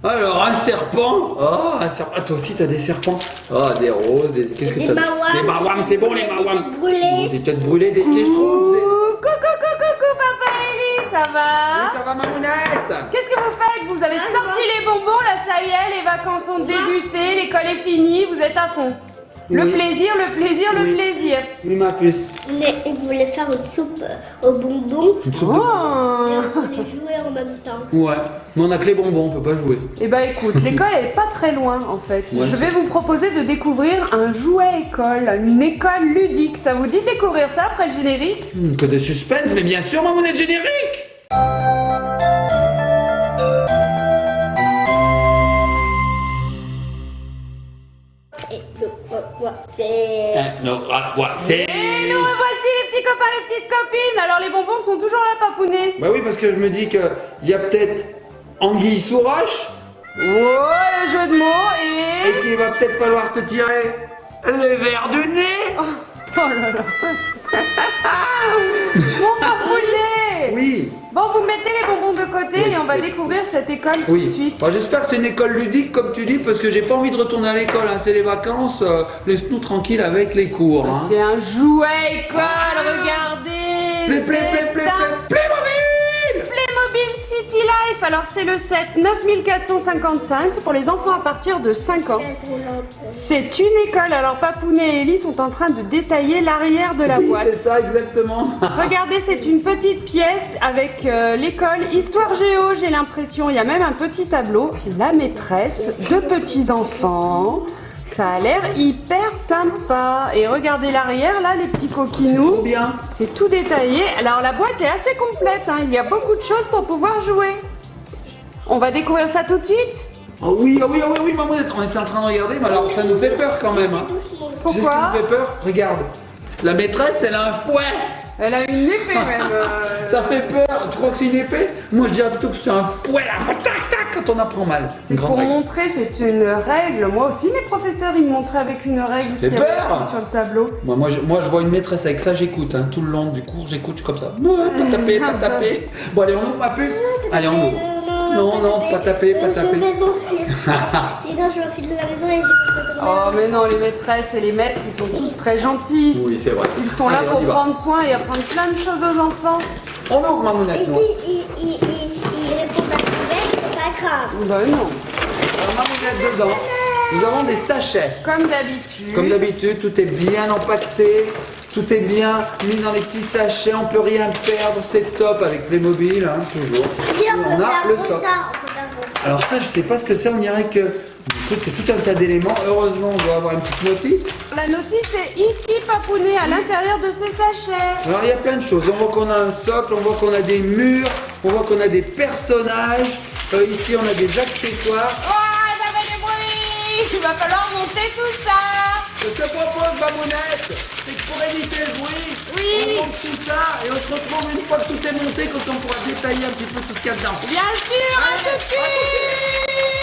Alors, un serpent. Oh, un serpent. Ah, toi aussi, t'as des serpents. Oh, des roses, des... Qu'est-ce que t'as? Des mawams, c'est bon, les mawams. Des têtes brûlées, des schtroumpfs. Coucou, Papa Eli, ça va? Oui, ça va, Mamounette? Qu'est-ce que vous faites? Vous avez sorti les bonbons, là, ça y est, les vacances ont débuté, l'école est finie, vous êtes à fond. Le Oui. plaisir, le plaisir, le plaisir. Oui, ma puce. Il voulait faire une soupe aux bonbons Une soupe Oh. et on voulait jouer en même temps. Ouais, mais on a que les bonbons, on peut pas jouer. Eh ben écoute, l'école elle est pas très loin en fait. Ouais, Je vais vous proposer de découvrir un jouet école, une école ludique. Ça vous dit de découvrir ça après le générique? Que de suspense, mais bien sûr, Mamounette générique. Et donc, c'est... C'est... Et nous revoici les petits copains, les petites copines. Alors les bonbons sont toujours là, Papounet. Bah oui, parce que je me dis qu'il y a peut-être anguille sous roche Oh, le jeu de mots et... et qu'il va peut-être falloir te tirer les verres du nez. Oh là là. Mon Papounet. Oui, Bon, vous mettez les bonbons de côté Oui, et on va oui. découvrir cette école tout de oui. suite. Bon, j'espère que c'est une école ludique, comme tu dis, parce que j'ai pas envie de retourner à l'école. Hein. C'est les vacances, laisse-nous tranquilles avec les cours. Hein. C'est un jouet école, regardez. Playmobil. Playmobil City Life, alors c'est le set 9455, c'est pour les enfants à partir de 5 ans. C'est une école, alors Papounet et Ellie sont en train de détailler l'arrière de la Oui, boîte. c'est ça, exactement. Regardez, c'est une petite pièce avec l'école Histoire Géo, j'ai l'impression, il y a même un petit tableau, la maîtresse, deux petits enfants. Ça a l'air hyper sympa. Et regardez l'arrière, là, les petits coquinous. Trop bien. C'est tout détaillé. Alors la boîte est assez complète, hein. Il y a beaucoup de choses pour pouvoir jouer. On va découvrir ça tout de suite. Oh oui, Mamounette, on était en train de regarder, mais alors ça nous fait peur quand même. Hein. Tu sais ce qui Pourquoi? nous fait peur? Regarde. La maîtresse, elle a un fouet. Elle a une épée même. Ça fait peur. Tu crois que c'est une épée? Moi, je dirais plutôt que c'est un fouet là. Tac, tac, quand on apprend mal. C'est Une grande pour règle. montrer, c'est une règle. Moi aussi, mes professeurs, ils me montraient avec une règle ce fait qu'il y avait peur. écrit sur le tableau. Moi, je vois une maîtresse avec ça, j'écoute. Hein, tout le long du cours, j'écoute, je suis comme ça. Non, pas taper, pas taper. Bon, allez, on ouvre ma puce. Allez, on ouvre. Non, pas taper, pas taper. Je vais m'enfuir. Sinon, je m'enfuis de la maison et je vais Oh, mais non, les maîtresses et les maîtres, ils sont tous très gentils. Oui, c'est vrai. Ils sont là Allez, on pour y va. prendre soin et apprendre plein de choses aux enfants. On ouvre ma Et monnaie. si il répond à c'est pas grave. Ben non, Alors, ma monnaie dedans, nous avons des sachets. comme d'habitude. Comme d'habitude, tout est bien empaqueté, tout est bien mis dans les petits sachets, on peut rien perdre, c'est top avec Playmobil, hein, toujours. Viens, Et on on peut a faire le ça. socle. On peut faire ça. Alors ça, je sais pas ce que c'est, on dirait que écoute, c'est tout un tas d'éléments. Heureusement, on doit avoir une petite notice. La notice est ici, Papounet, à l'intérieur de ce sachet. Alors il y a plein de choses. On voit qu'on a un socle, on voit qu'on a des murs, on voit qu'on a des personnages. Ici, on a des accessoires. Oh, ça fait du bruit. Il va falloir monter tout ça. Je te propose, Mamounette, c'est que pour éviter le bruit, Oui. on monte tout ça et on se retrouve une fois que tout est monté, quand on pourra détailler un petit peu tout ce qu'il y a dedans. Bien sûr, à tout de suite.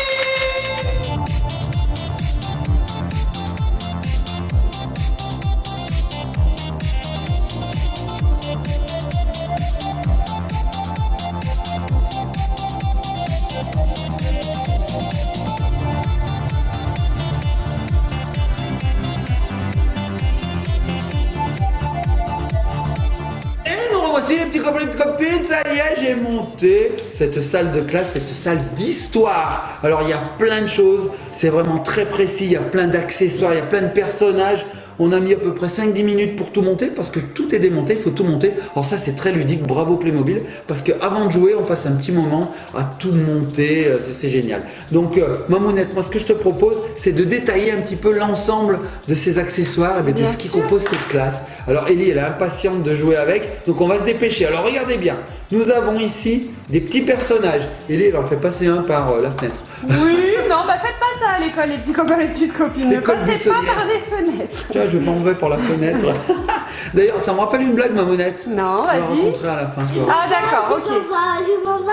Et nous revoici les petits copains et les petites copines, ça y est, j'ai monté cette salle de classe, cette salle d'histoire. Alors il y a plein de choses, c'est vraiment très précis, il y a plein d'accessoires, il y a plein de personnages. On a mis à peu près 5-10 minutes pour tout monter parce que tout est démonté, il faut tout monter. Alors ça c'est très ludique, bravo Playmobil, parce qu'avant de jouer on passe un petit moment à tout monter, c'est génial. Donc Mamounette, moi ce que je te propose c'est de détailler un petit peu l'ensemble de ces accessoires et de Bien ce qui sûr. compose cette classe. Alors Ellie elle est impatiente de jouer avec, donc on va se dépêcher. Alors regardez bien, nous avons ici des petits personnages. Ellie elle en fait passer un par la fenêtre. Oui, non, bah faites pas ça à l'école, les petits copains, les petites copines. Ne L'école passez pas buissonnière. par les fenêtres. Tiens, je m'en vais par la fenêtre. D'ailleurs, ça me rappelle une blague, Mamounette. Non, Je vais la vas-y. raconter à la fin. Je vais Ah d'accord, ok. Je m'en vais.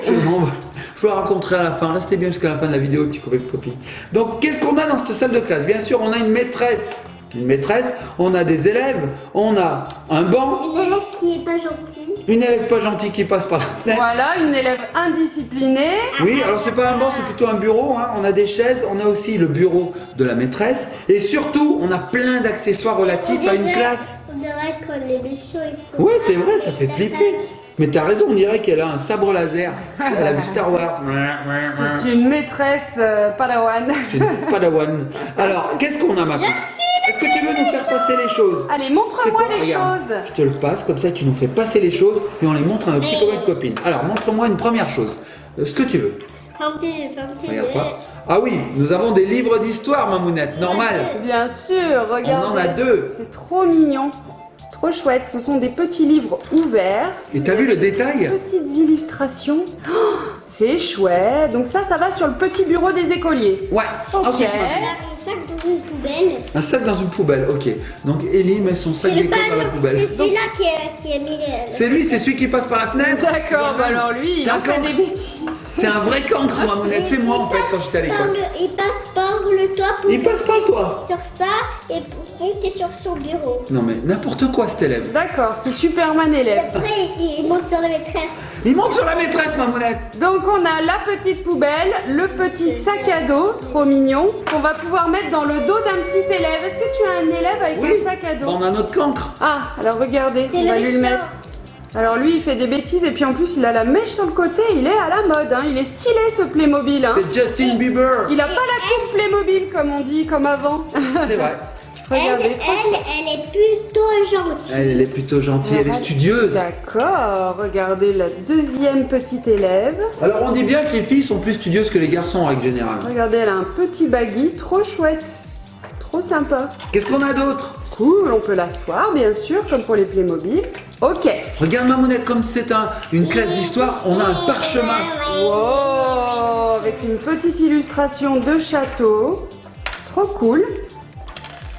Je m'en vais. Je vous la raconterai à la fin. Restez bien jusqu'à la fin de la vidéo, petits copains et petites copines. Donc, qu'est-ce qu'on a dans cette salle de classe? Bien sûr, on a une maîtresse. une maîtresse, on a des élèves, on a un banc, Une élève qui est pas gentille. une élève pas gentille qui passe par la fenêtre. Voilà, une élève indisciplinée. Oui, alors c'est pas un banc, c'est plutôt un bureau. Hein. On a des chaises, on a aussi le bureau de la maîtresse. Et surtout, on a plein d'accessoires relatifs à une classe. On dirait que les méchants ils sont. Ouais, c'est vrai, ça fait flipper. Mais t'as raison, on dirait qu'elle a un sabre laser. Elle a vu Star Wars. C'est une maîtresse padawan. C'est une padawan. Alors, qu'est-ce qu'on a, ma puce? Est-ce que tu veux nous faire passer les choses? Allez, C'est montre-moi quoi? les Regarde, choses. je te le passe, comme ça tu nous fais passer les choses et on les montre à nos petits copains et copines. Alors, montre-moi une première chose. Ce que tu veux. Regarde pas. Ah oui, nous avons des livres d'histoire, Mamounette, normal. Bien sûr, regardez. On en a 2. C'est trop mignon. Trop chouette. Ce sont des petits livres ouverts. Et t'as vu le détail? Petites illustrations. Oh, c'est chouette. Donc ça va sur le petit bureau des écoliers. Ouais. Ok. Ensuite, Un sac dans une poubelle. un sac dans une poubelle, ok. Donc Ellie met son sac d'école dans la poubelle. C'est celui-là qui a mis. C'est lui, c'est celui qui passe par la fenêtre. D'accord, bah alors lui, il C'est en un fait cancre. des bêtises. C'est un vrai cancre, Mamounette. C'est moi en fait quand j'étais à l'école. Il passe par le toit pour Il passe par toi. sur ça et pour monter sur son bureau. Non mais n'importe quoi cet élève. D'accord, c'est Superman élève. Après, il monte sur la maîtresse. Il monte sur la maîtresse, Mamounette. Donc on a la petite poubelle, le petit sac à dos, trop mignon, qu'on va pouvoir mettre dans le dos d'un petit élève. Est-ce que tu as un élève avec un sac à dos? On a notre cancre. Ah, alors regardez, C'est on va le lui le méchant. mettre. Alors lui, il fait des bêtises et puis en plus, il a la mèche sur le côté. Il est à la mode, hein. Il est stylé ce Playmobil. Hein. C'est Justin Bieber. Il a pas la coupe Playmobil comme on dit, comme avant. C'est vrai. Regardez, trop chouette. Elle est plutôt gentille. Elle est plutôt gentille, elle est studieuse. D'accord, regardez la deuxième petite élève. Alors on dit bien que les filles sont plus studieuses que les garçons en règle générale. Regardez, elle a un petit baggy, trop chouette. Trop sympa. Qu'est-ce qu'on a d'autre? Cool, on peut l'asseoir bien sûr, comme pour les Playmobil. Ok. Regarde Mamounette, comme c'est une classe d'histoire, on a un parchemin. Wow, avec une petite illustration de château. Trop cool.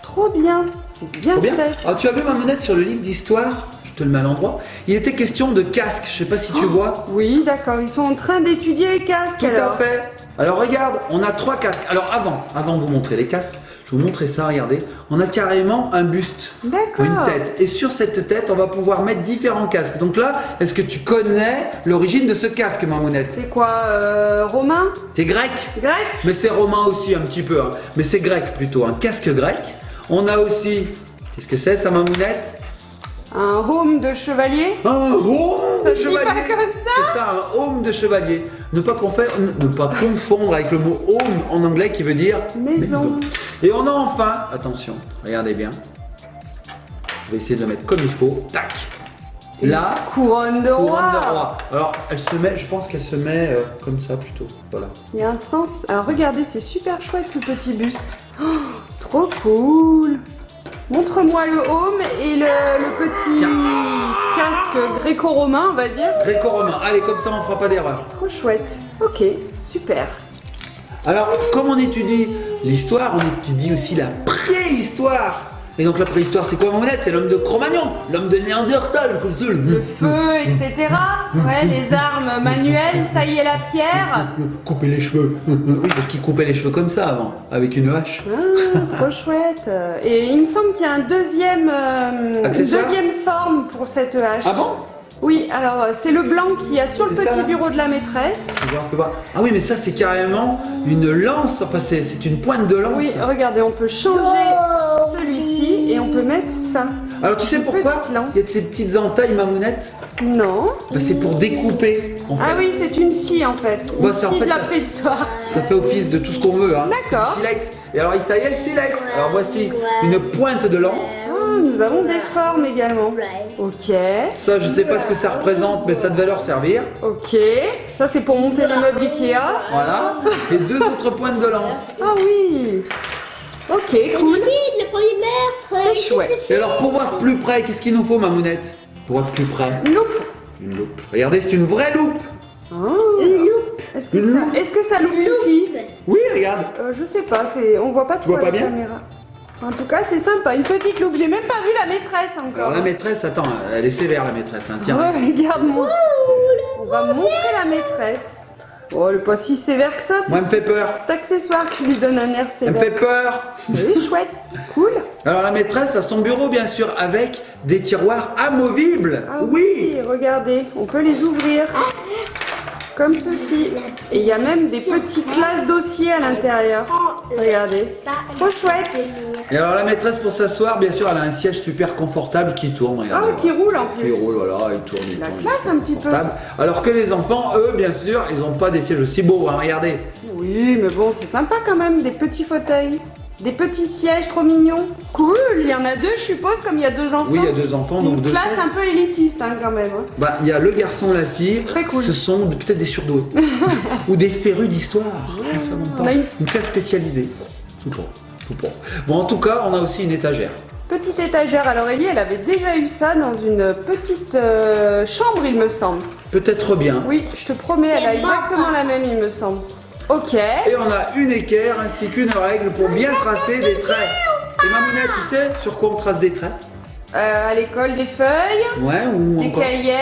Trop bien. C'est bien, Trop bien. fait. Alors tu as vu Mamounette sur le livre d'histoire? Je te le mets à l'endroit. Il était question de casque, je sais pas si tu vois. Oui, d'accord, ils sont en train d'étudier les casques Tout alors. à fait. Alors regarde, on a 3 casques. Alors avant de vous montrer les casques, je vais vous montrer ça, regardez. On a carrément un buste, D'accord. une tête. Et sur cette tête, on va pouvoir mettre différents casques. Donc là, est-ce que tu connais l'origine de ce casque, Mamounette? C'est quoi, romain? C'est grec. Grec? Mais c'est romain aussi un petit peu. Hein. Mais c'est grec plutôt, un casque grec. On a aussi, qu'est-ce que c'est ça, Mamounette? Un home de chevalier? Un home Ça de se dit chevalier. pas comme ça. C'est ça, un home de chevalier. Ne pas confondre avec le mot home en anglais qui veut dire Maison. Et on a enfin, attention, regardez bien. Je vais essayer de le mettre comme il faut. Tac. Là, Couronne de roi. couronne de roi. Alors, elle se met, je pense qu'elle se met comme ça plutôt. Voilà. Il y a un sens. Alors regardez, c'est super chouette ce petit buste. Oh, trop cool. Montre-moi le home et le petit casque gréco-romain, on va dire. Gréco-romain. Allez, comme ça, on fera pas d'erreur. Trop chouette. Ok, super. Alors, comme on étudie l'histoire, on étudie aussi la préhistoire. Et donc la préhistoire, c'est quoi, Mamounette? C'est l'homme de Cro-Magnon, l'homme de Néandertal, comme ça. Le feu, etc. Ouais, les armes manuelles, tailler la pierre. Couper les cheveux. Oui, parce qu'il coupait les cheveux comme ça avant, avec une hache. Ah, trop chouette. Et il me semble qu'il y a une deuxième forme pour cette hache. Ah bon? Oui, alors c'est le blanc qu'il y a sur le C'est ça, petit là bureau de la maîtresse. On peut voir. Ah oui, mais ça, c'est carrément une lance. Enfin, c'est une pointe de lance. Oui, regardez, on peut changer celui-ci et on peut mettre ça. Alors, tu sais pourquoi Petite lance. il y a de ces petites entailles, Mamounette? Non. Bah, c'est pour découper, en fait. Ah oui, c'est une scie en fait. Une Bah, c'est en scie fait de la ça. préhistoire. Ça fait office de tout ce qu'on veut. Hein. D'accord. Du silex. Et alors, il taillait le silex. Alors, voici une pointe de lance. Ah, nous avons des formes également. Ok. Ça, je sais pas ce que ça représente, mais ça devait leur servir. Ok. Ça, c'est pour monter les meubles Ikea. Voilà. Et 2 autres pointes de lance. Ah oui. Ok, cool. Le premier meurtre. C'est chouette. Et alors, pour voir plus près, qu'est-ce qu'il nous faut, Mamounette? Pour voir plus près. Une loupe. Une loupe. Regardez, c'est une vraie loupe. Oh. Une loupe. Est-ce que ça loupe une fille? Oui, regarde. Je sais pas, on voit pas trop vois à pas la bien caméra. En tout cas, c'est sympa, une petite loupe. J'ai même pas vu la maîtresse encore. Alors, la maîtresse, attends, elle est sévère, la maîtresse. Hein. Tiens. Ouais, regarde-moi. On va montrer la maîtresse. Oh, elle est pas si sévère que ça. Moi, elle me fait peur. Cet accessoire qui lui donne un air Elle me sévère. fait peur. Oui, chouette, cool. Alors la maîtresse a son bureau bien sûr avec des tiroirs amovibles. Ah oui. Regardez, on peut les ouvrir. Comme ceci. Et il y a même des petits classes dossiers à l'intérieur. Regardez. Trop chouette. Et alors la maîtresse pour s'asseoir, bien sûr, elle a un siège super confortable qui tourne. Ah, Regardez. qui roule en plus. Qui roule, voilà, il tourne. il La tourne, classe un petit peu. confortable. Alors que les enfants, eux, bien sûr, ils n'ont pas des sièges aussi beaux. Hein, regardez. Oui, mais bon, c'est sympa quand même, des petits fauteuils. Des petits sièges trop mignons. Cool, il y en a deux, je suppose, comme il y a deux enfants. Oui, il y a deux enfants, C'est donc une deux classe chaises. un peu élitiste hein, quand même. hein. Bah, il y a le garçon, la fille. Très cool. Ce sont peut-être des surdoués. Ou des férus d'histoire. Je ne sais même On pas. a Une classe spécialisée. Je sais pas. Je sais pas. Bon, en tout cas, on a aussi une étagère. Petite étagère, alors Ellie, elle avait déjà eu ça dans une petite chambre, il me semble. Peut-être bien. Oui, je te promets, elle a exactement la même, il me semble. Ok. Et on a une équerre ainsi qu'une règle pour bien tracer des traits. Et Mamounette, tu sais sur quoi on trace des traits? À l'école, des feuilles, Ouais, ou des encore... cahiers,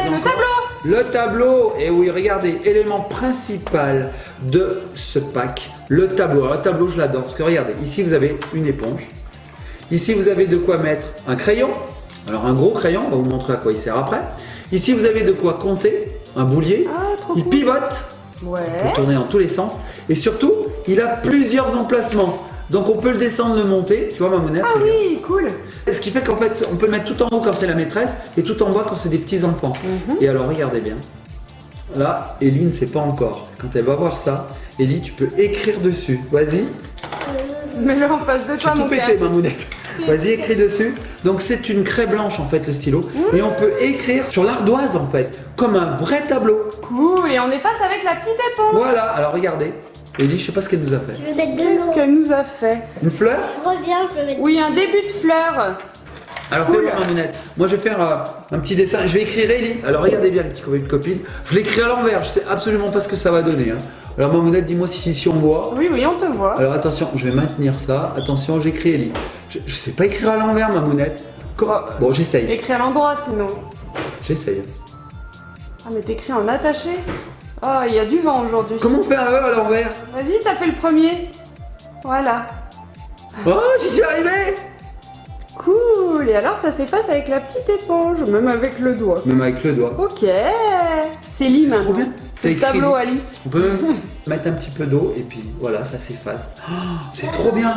mais le encore. tableau. Le tableau, et oui, regardez, élément principal de ce pack, le tableau. Alors le tableau, je l'adore, parce que regardez, ici vous avez une éponge. Ici vous avez de quoi mettre un crayon. Alors un gros crayon, on va vous montrer à quoi il sert après. Ici vous avez de quoi compter, un boulier. Ah, trop Il cool. pivote. Ouais. Peut tourner dans tous les sens. Et surtout, il a plusieurs emplacements. Donc on peut le descendre, le monter. Tu vois, Mamounette? Ah oui, cool. Ce qui fait qu'en fait, on peut le mettre tout en haut quand c'est la maîtresse et tout en bas quand c'est des petits enfants. Et alors, regardez bien. Là, Ellie ne sait pas encore. Quand elle va voir ça, Ellie, tu peux écrire dessus. Vas-y. Mets-le en face de Tu toi, as tout mon père. pété, Mamounette. Vas-y, écris dessus. Donc c'est une craie blanche en fait, le stylo. Et on peut écrire sur l'ardoise en fait, comme un vrai tableau. Cool, et on est face avec la petite éponge. Voilà, alors regardez. Ellie, je sais pas ce qu'elle nous a fait. Je vais mettre de Qu'est-ce l'eau. qu'elle nous a fait? Une fleur? Je reviens, je vais mettre. Oui, un début de fleur. Alors Cool. fais voir Mamounette. Moi je vais faire un petit dessin. Je vais écrire Ellie. Alors regardez bien les petits copains de copines. Je l'écris à l'envers. Je sais absolument pas ce que ça va donner. Hein. Alors Mamounette, dis-moi si on voit. Oui, oui, on te voit. Alors attention, je vais maintenir ça. Attention, j'écris Ellie. Je sais pas écrire à l'envers, Mamounette. Comment? Bon, j'essaye. Écris à l'endroit sinon. J'essaye. Ah, mais t'écris en attaché. Oh, il y a du vent aujourd'hui. Comment on fait un E à l'envers? Vas-y, t'as fait le premier. Voilà. Oh, j'y suis arrivé! Cool. Et alors, ça s'efface avec la petite éponge, même avec le doigt. Même avec le doigt. Ok. C'est lit Trop maintenant. bien. C'est le écrit tableau Ellie. Ali. On peut même mettre un petit peu d'eau et puis voilà, ça s'efface. Oh, c'est trop bien.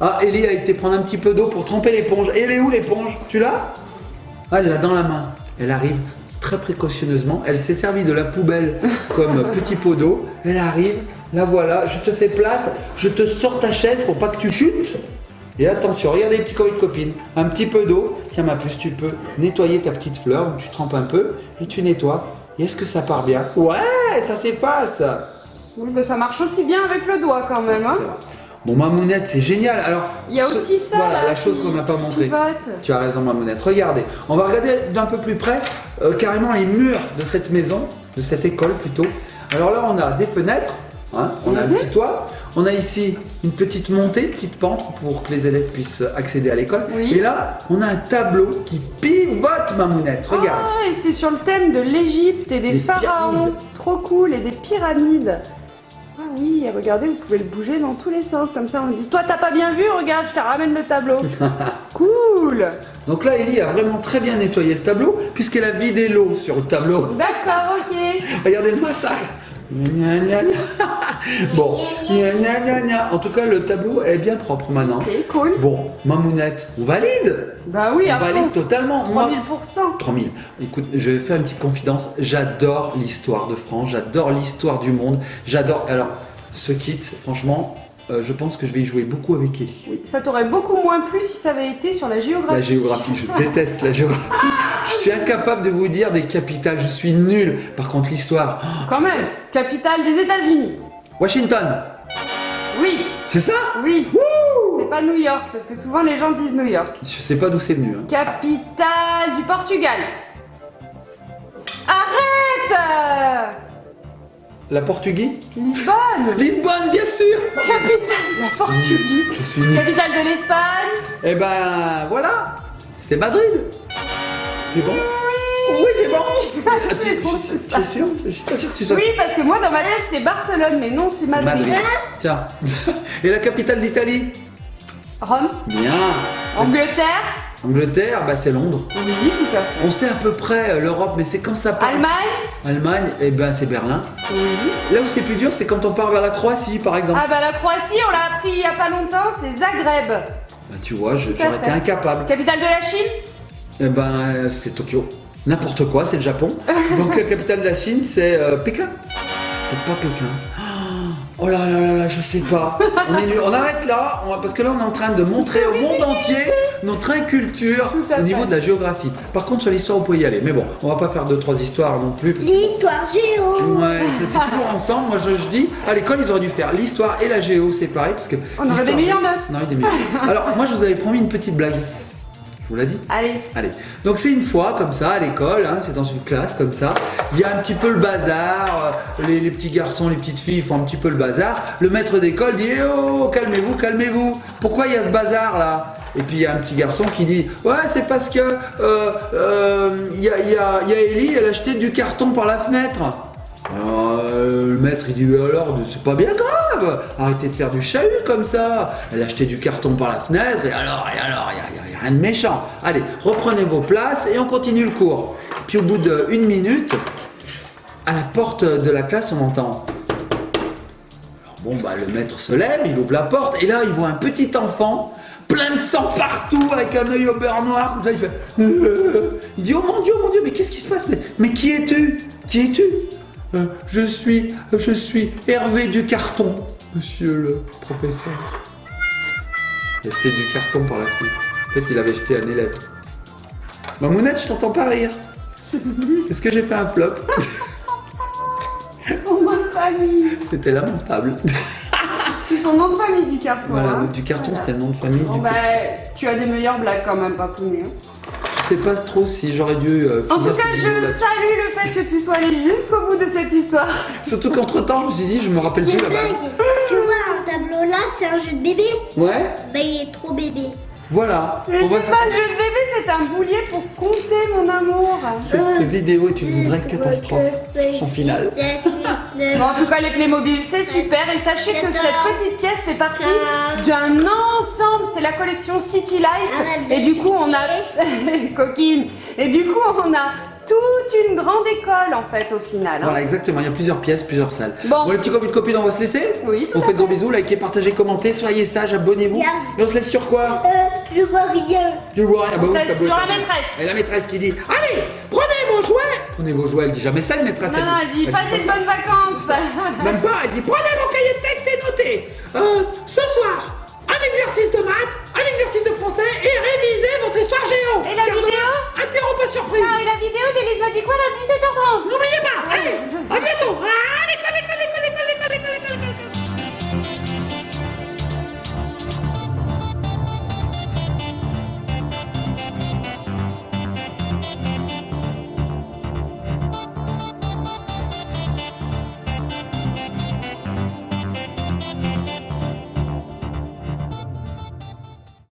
Ah, Ellie a été prendre un petit peu d'eau pour tremper l'éponge. Et elle est où l'éponge? Tu l'as? Ah, elle l'a dans la main. Elle arrive très précautionneusement. Elle s'est servie de la poubelle comme petit pot d'eau. Elle arrive. La voilà. Je te fais place. Je te sors ta chaise pour pas que tu chutes. Et attention, regardez les petits copains de copines. Un petit peu d'eau. Tiens, ma puce, tu peux nettoyer ta petite fleur. Donc tu trempes un peu et tu nettoies. Et est-ce que ça part bien? Ouais, ça s'efface. Oui, mais ça marche aussi bien avec le doigt quand même. Hein. Bon, Mamounette, c'est génial. Alors, Il y a aussi ça. Voilà là, la chose qui qu'on n'a pas montrée. pivote. Tu as raison, Mamounette. Regardez, on va regarder d'un peu plus près carrément les murs de cette maison, de cette école plutôt. Alors là, on a des fenêtres, hein, on a un petit toit, on a ici une petite montée, petite pente pour que les élèves puissent accéder à l'école. Oui. Et là, on a un tableau qui pivote, Mamounette. Regarde. Ah, et c'est sur le thème de l'Égypte et des Les pharaons. pyramides. Trop cool, et des pyramides. Ah oui, et regardez, vous pouvez le bouger dans tous les sens, comme ça on dit. Toi, t'as pas bien vu? Regarde, je te ramène le tableau. Cool. Donc là, Ellie a vraiment très bien nettoyé le tableau puisqu'elle a vidé l'eau sur le tableau. D'accord, ok. Regardez le massacre. Gna, gna, gna. Bon, gna, gna, gna, gna. En tout cas, le tableau est bien propre maintenant. Ok, cool. Bon, Mamounette, on valide. Bah oui, On à fond. valide totalement. Moi, 3000%. 3000. Écoute, je vais faire une petite confidence. J'adore l'histoire de France, j'adore l'histoire du monde, j'adore. Alors, ce kit, franchement, je pense que je vais y jouer beaucoup avec Ellie. Oui, ça t'aurait beaucoup moins plu si ça avait été sur la géographie. La géographie, je déteste la géographie. Je suis incapable de vous dire des capitales, je suis nul. Par contre, l'histoire, Quand même, capitale des États-Unis. Washington, Oui, c'est ça? oui. Wouh! C'est pas New York, parce que souvent les gens disent New York. Je sais pas d'où c'est venu. Hein. Capitale du Portugal. Arrête. La Portugais? Lisbonne. Lisbonne, bien sûr! Capitale de la Portugie. Je suis nul. Capitale de l'Espagne. Eh ben voilà, c'est Madrid. C'est bon? Oui, c'est bon. C'est bon, je c'est ça. suis sûr, je suis pas sûr que tu sois. Oui, parce que moi dans ma tête c'est Barcelone, mais non, c'est Madrid. Madrid. Tiens. Et la capitale d'Italie? Rome, Bien. Angleterre, Angleterre, bah c'est Londres. oui, tout à fait. On sait à peu près l'Europe, mais c'est quand ça part. Allemagne, Allemagne, et ben c'est Berlin. oui. Là où c'est plus dur, c'est quand on part vers la Croatie, par exemple. Ah bah la Croatie, on l'a appris il y a pas longtemps, c'est Zagreb. Bah, tu vois, à j'aurais fait. été incapable. Capitale de la Chine? Eh ben, c'est Tokyo. N'importe quoi, c'est le Japon. Donc la capitale de la Chine, c'est Pékin. C'est pas Pékin. Oh là là là là, je sais pas. On est nul. On arrête là, parce que là on est en train de montrer au monde entier notre inculture Tout à au niveau fait. de la géographie. Par contre sur l'histoire, vous pouvez y aller. Mais bon, on va pas faire 2-3 histoires non plus. Parce que... L'histoire géo. Ouais, c'est toujours ensemble. Moi je dis, à l'école ils auraient dû faire l'histoire et la géo séparées parce que. On aurait des l'histoire- millions notes. On aurait des millions. Alors moi je vous avais promis une petite blague. Je vous l'ai dit. Allez. Allez, donc c'est une fois comme ça à l'école, hein, c'est dans une classe comme ça, il y a un petit peu le bazar, les petits garçons, les petites filles font un petit peu le bazar, le maître d'école dit eh oh, calmez-vous, calmez-vous, pourquoi il y a ce bazar là? Et puis il y a un petit garçon qui dit ouais c'est parce que il y a Ellie, elle a jeté du carton par la fenêtre. Alors, le maître il dit alors c'est pas bien grave, arrêtez de faire du chahut comme ça. Elle a jeté du carton par la fenêtre et alors il y a rien de méchant. Allez, reprenez vos places et on continue le cours. Puis au bout d'une minute, à la porte de la classe on entend. Alors bon bah le maître se lève, il ouvre la porte et là il voit un petit enfant plein de sang partout avec un œil au beurre noir comme ça il fait il dit oh mon dieu mais qu'est-ce qui se passe mais qui es-tu? Qui es-tu? Je suis Hervé du carton, monsieur le professeur. Il a jeté du carton par la fenêtre. En fait, il avait jeté un élève. Mamounette, je t'entends pas rire. Est-ce que j'ai fait un flop? Son nom de famille. C'était lamentable. C'est son nom de famille du carton. Voilà, hein. du carton, Voilà. c'était le nom de famille. Bon Du bah, tu as des meilleures blagues quand même, Papounet. Hein. Je sais pas trop si j'aurais dû En finir tout cas, cette je vidéo là-dessus. salue le fait que tu sois allé jusqu'au bout de cette histoire. Surtout qu'entre-temps, je me suis dit, je me rappelle J'ai plus une là-bas. blague. Tu vois un tableau là, c'est un jeu de bébé. Ouais, Bah il est trop bébé. voilà. Mais On va c'est pas un jeu de bébé, c'est un boulier pour compter, mon amour. Cette vidéo est une vraie catastrophe. Son final. Bon, en tout cas, les Playmobil, c'est super. Et sachez que cette petite pièce fait partie d'un ensemble. C'est la collection City Life. Et du coup, on a... Coquine. Et du coup, on a toute une grande école, en fait, au final. hein. Voilà, exactement. Il y a plusieurs pièces, plusieurs salles. Bon. Les petits copines, copines, on va se laisser. Oui, tout On à fait de gros fait. bisous, likez, partagez, commentez, soyez sages, abonnez-vous. Bien. Et on se laisse sur quoi? Je vois rien. Tu vois rien. Bah oui, Ça, t'as beau sur la être- maîtresse. Et la maîtresse qui dit allez, prenez vos jouets. Prenez vos jouets, elle dit jamais ça, une maîtresse. Non, non, elle dit passez de bonnes vacances. Même pas, elle dit prenez vos cahiers de texte et notez. Ce soir, un exercice de maths, un exercice de français et révisez votre histoire géo. Et la Car vidéo demain, interro pas surprise. Ah, et la vidéo d'Élise m'a dit quoi là, 17h30? N'oubliez pas, allez,